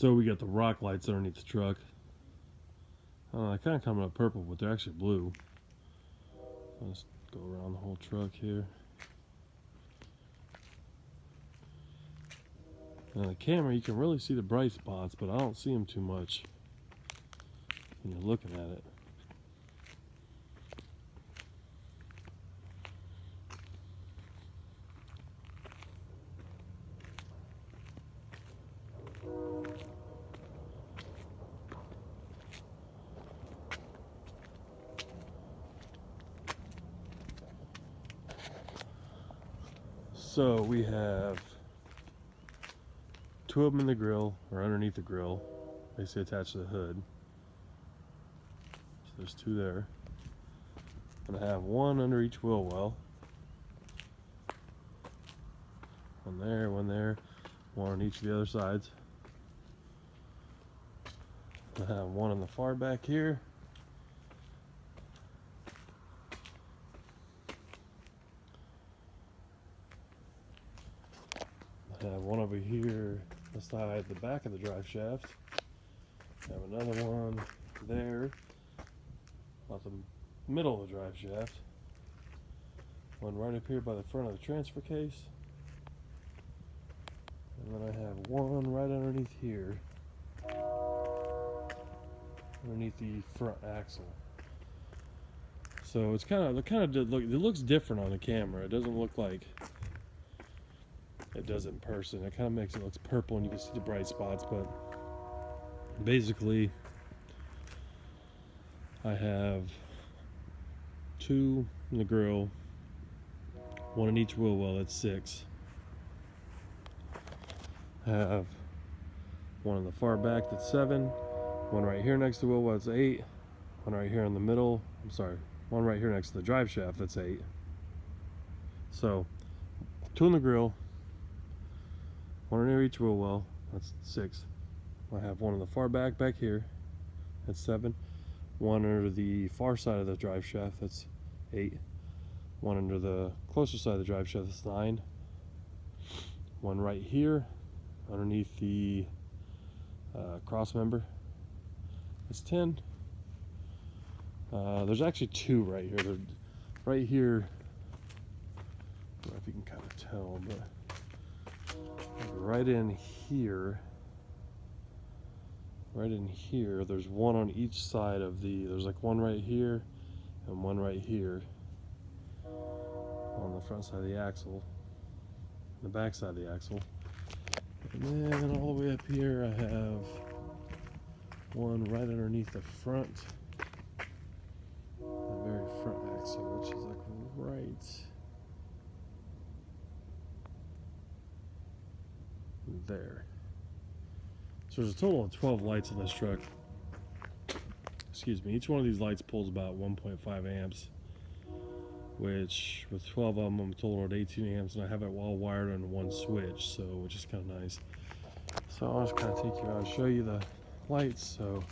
So we got the rock lights underneath the truck. They're kind of coming up purple, but they're actually blue. Let's go around the whole truck here. On the camera, you can really see the bright spots, but I don't see them too much when you're looking at it. So we have two of them in the grill, or underneath the grill, basically attached to the hood. So there's two there. I'm gonna have one under each wheel well. One there, one on each of the other sides. I have one on the far back here. I have one over here beside the back of the drive shaft. I have another one there about the middle of the drive shaft. One right up here by the front of the transfer case. And then I have one right underneath here. Underneath the front axle. So it's it looks different on the camera. It doesn't look like it does in person. It kind of makes it look purple and you can see the bright spots, but basically I have two in the grill, one in each wheel well, that's 6. I have one in the far back, that's 7, one right here next to the wheel well, that's 8, one right here in the middle, one right here next to the drive shaft, that's 8. So 2 in the grill, one under each wheel well, that's 6. I have one on the far back here, that's 7. One under the far side of the drive shaft, that's 8. One under the closer side of the drive shaft, that's 9. One right here, underneath the cross member, that's 10. There's actually 2 right here. They're right here, I don't know if you can kind of tell, but right in here, there's one on each side of there's like one right here and one right here on the front side of the axle, the back side of the axle. And then all the way up here I have one right underneath the front, the very front axle, which is like right there. So there's a total of 12 lights in this truck. Excuse me. Each one of these lights pulls about 1.5 amps, which with 12 of them, I'm total at 18 amps, and I have it all wired on one switch, so which is kind of nice. So I'll just kind of take you out and show you the lights. So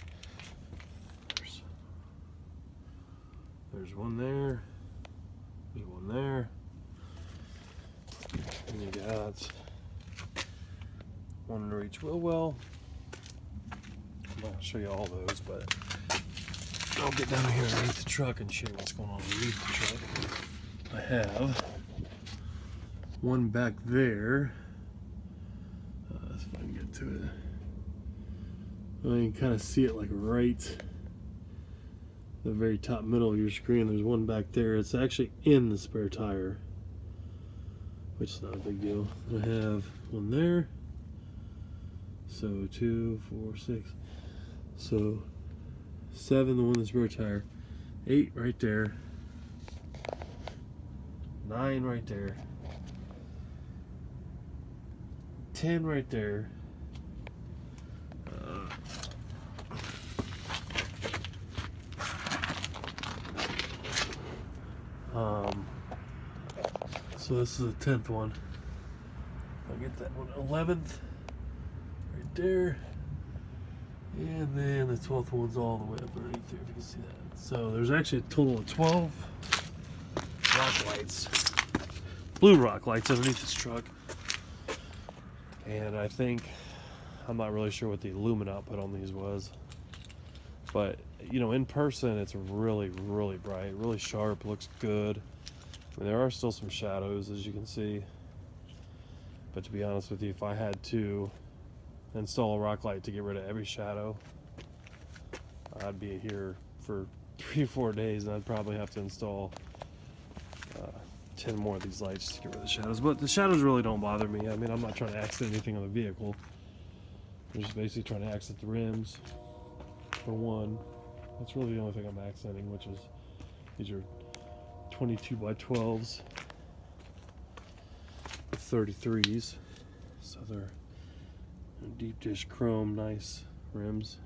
there's one there. There's one there. And you got one under each wheel well. I'll show you all those, but I'll get down here underneath the truck and show you what's going on underneath the truck. I have one back there. If I can get to it. Well, you can kind of see it like right the very top middle of your screen. There's one back there. It's actually in the spare tire, which is not a big deal. I have one there. So 2, 4, 6. So 7, the one that's spare tire. 8 right there. 9 right there. 10 right there. So this is the 10th one. I'll get that one. 11th right there. And then the 12th one's all the way up underneath there, if you can see that. So there's actually a total of 12 rock lights, blue rock lights underneath this truck. And I think I'm not really sure what the lumen output on these was. But, you know, in person, it's really, really bright, really sharp, looks good. I mean, there are still some shadows, as you can see. But to be honest with you, if I had to install a rock light to get rid of every shadow, I'd be here for 3 or 4 days, and I'd probably have to install 10 more of these lights to get rid of the shadows. But the shadows really don't bother me. I mean, I'm not trying to accent anything on the vehicle. I'm just basically trying to accent the rims, for one. That's really the only thing I'm accenting, which is these are 22 by 12s with 33s. So they're deep dish chrome, nice rims.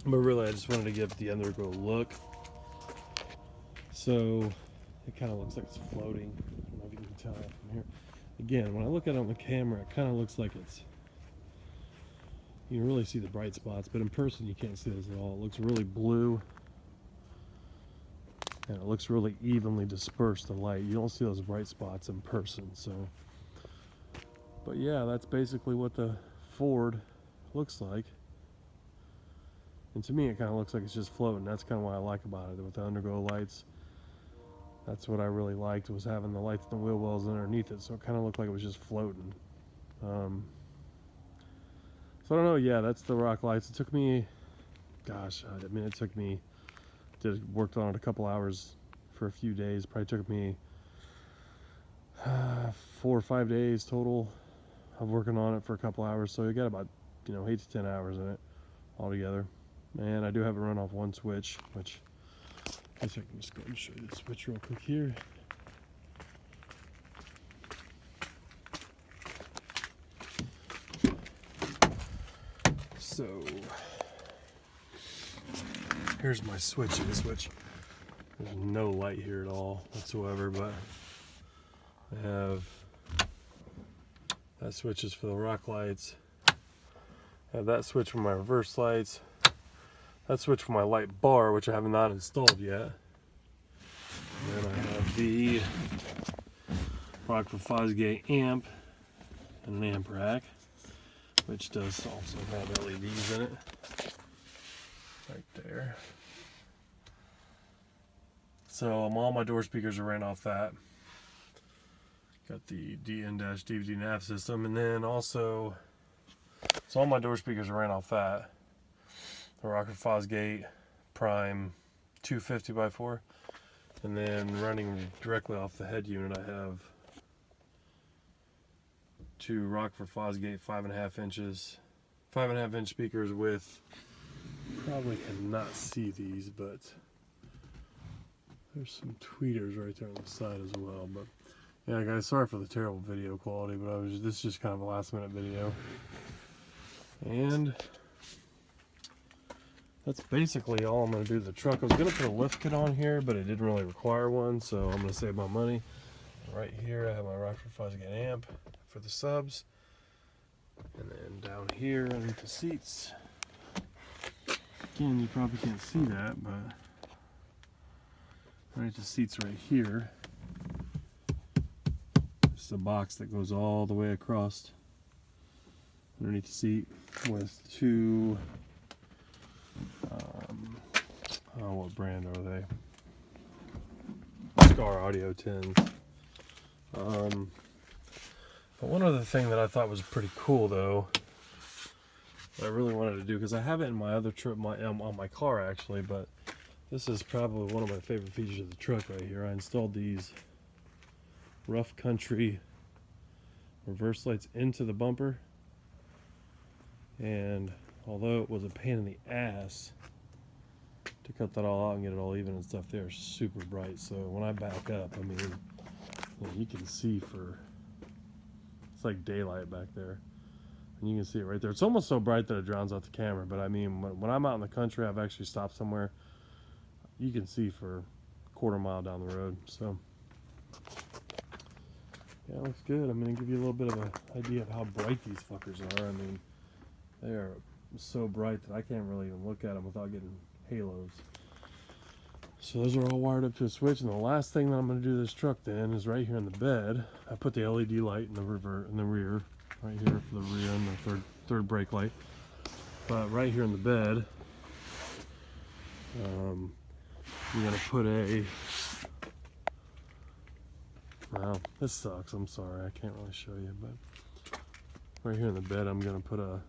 But really, I just wanted to give the undergo a look. So it kind of looks like it's floating. I don't know if you can tell from here. Again, when I look at it on the camera, it kind of looks like it's, you can really see the bright spots, but in person you can't see those at all. It looks really blue, and it looks really evenly dispersed, the light. You don't see those bright spots in person. So, but yeah, that's basically what the Ford looks like. And to me, it kind of looks like it's just floating. That's kind of what I like about it, with the underglow lights. That's what I really liked, was having the lights and the wheel wells underneath it, so it kind of looked like it was just floating. So I don't know. Yeah, that's the rock lights. It took me, gosh, I mean, it took me, worked on it a couple hours for a few days. Probably took me 4 or 5 days total of working on it for a couple hours. So you got about, 8 to 10 hours in it altogether. And I do have it run off one switch, which I guess I can just go and show you the switch real quick here. So here's my switching switch. There's no light here at all whatsoever, but I have that switch is for the rock lights. I have that switch for my reverse lights. That switch for my light bar, which I have not installed yet. And then I have the Rockford Fosgate amp and an amp rack, which does also have LEDs in it. Right there. So all my door speakers are ran off that. Got the DN-DVD nav system, and then also, so all my door speakers are ran off that. The Rockford Fosgate Prime 250 by 4, and then running directly off the head unit, I have two Rockford Fosgate 5.5 inch speakers with, probably cannot see these, but there's some tweeters right there on the side as well. But yeah, guys, sorry for the terrible video quality, but this is just kind of a last minute video. And that's basically all I'm going to do to the truck. I was going to put a lift kit on here, but it didn't really require one, so I'm going to save my money. Right here I have my Rockford Fosgate amp for the subs. And then down here underneath the seats, again, you probably can't see that, but underneath the seats right here, it's a box that goes all the way across underneath the seat with two, what brand are they? Scar Audio 10s. But one other thing that I thought was pretty cool, though, that I really wanted to do, because I have it in my other truck, on my car actually, but this is probably one of my favorite features of the truck right here. I installed these rough country reverse lights into the bumper, and although it was a pain in the ass to cut that all out and get it all even and stuff, they're super bright. So when I back up, I mean, you can see it's like daylight back there, and you can see it right there. It's almost so bright that it drowns out the camera, but I mean, when I'm out in the country, I've actually stopped somewhere, you can see for a quarter mile down the road. So yeah, it looks good. I'm going to give you a little bit of an idea of how bright these fuckers are. I mean, they are so bright that I can't really even look at them without getting halos. So those are all wired up to a switch, and the last thing that I'm going to do to this truck then is right here in the bed. I put the LED light in the rear, right here for the rear and the third brake light. But right here in the bed, I'm going to put a. Well, this sucks. I'm sorry, I can't really show you, but right here in the bed, I'm going to put a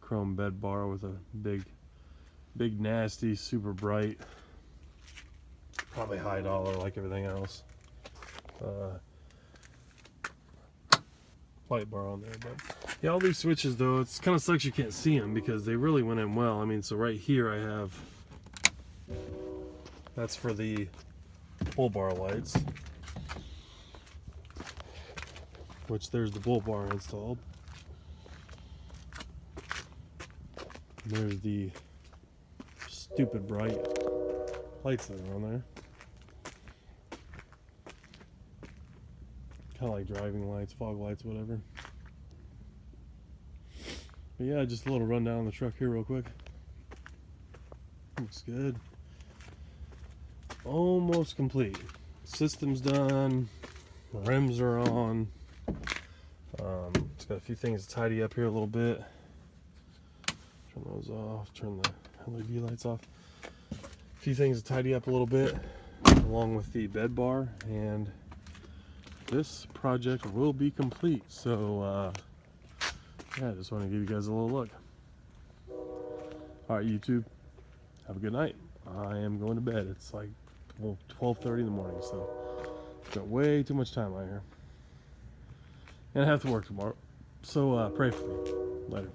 chrome bed bar with a big nasty, super bright. Probably high dollar like everything else. Light bar on there, but yeah, all these switches though, it's kind of sucks you can't see them because they really went in well. I mean, so right here I have, that's for the bull bar lights, which there's the bull bar installed. And there's the stupid bright lights that are on there. Kind of like driving lights, fog lights, whatever. But yeah, just a little rundown on the truck here real quick. Looks good. Almost complete. System's done. Rims are on. It's got a few things to tidy up here a little bit. Turn those off. Turn the LED lights off. A few things to tidy up a little bit, along with the bed bar, and this project will be complete. So yeah, I just want to give you guys a little look. All right, YouTube, have a good night. I am going to bed. It's like 12:30 in the morning, so I've got way too much time out here, and I have to work tomorrow. So pray for me. Later.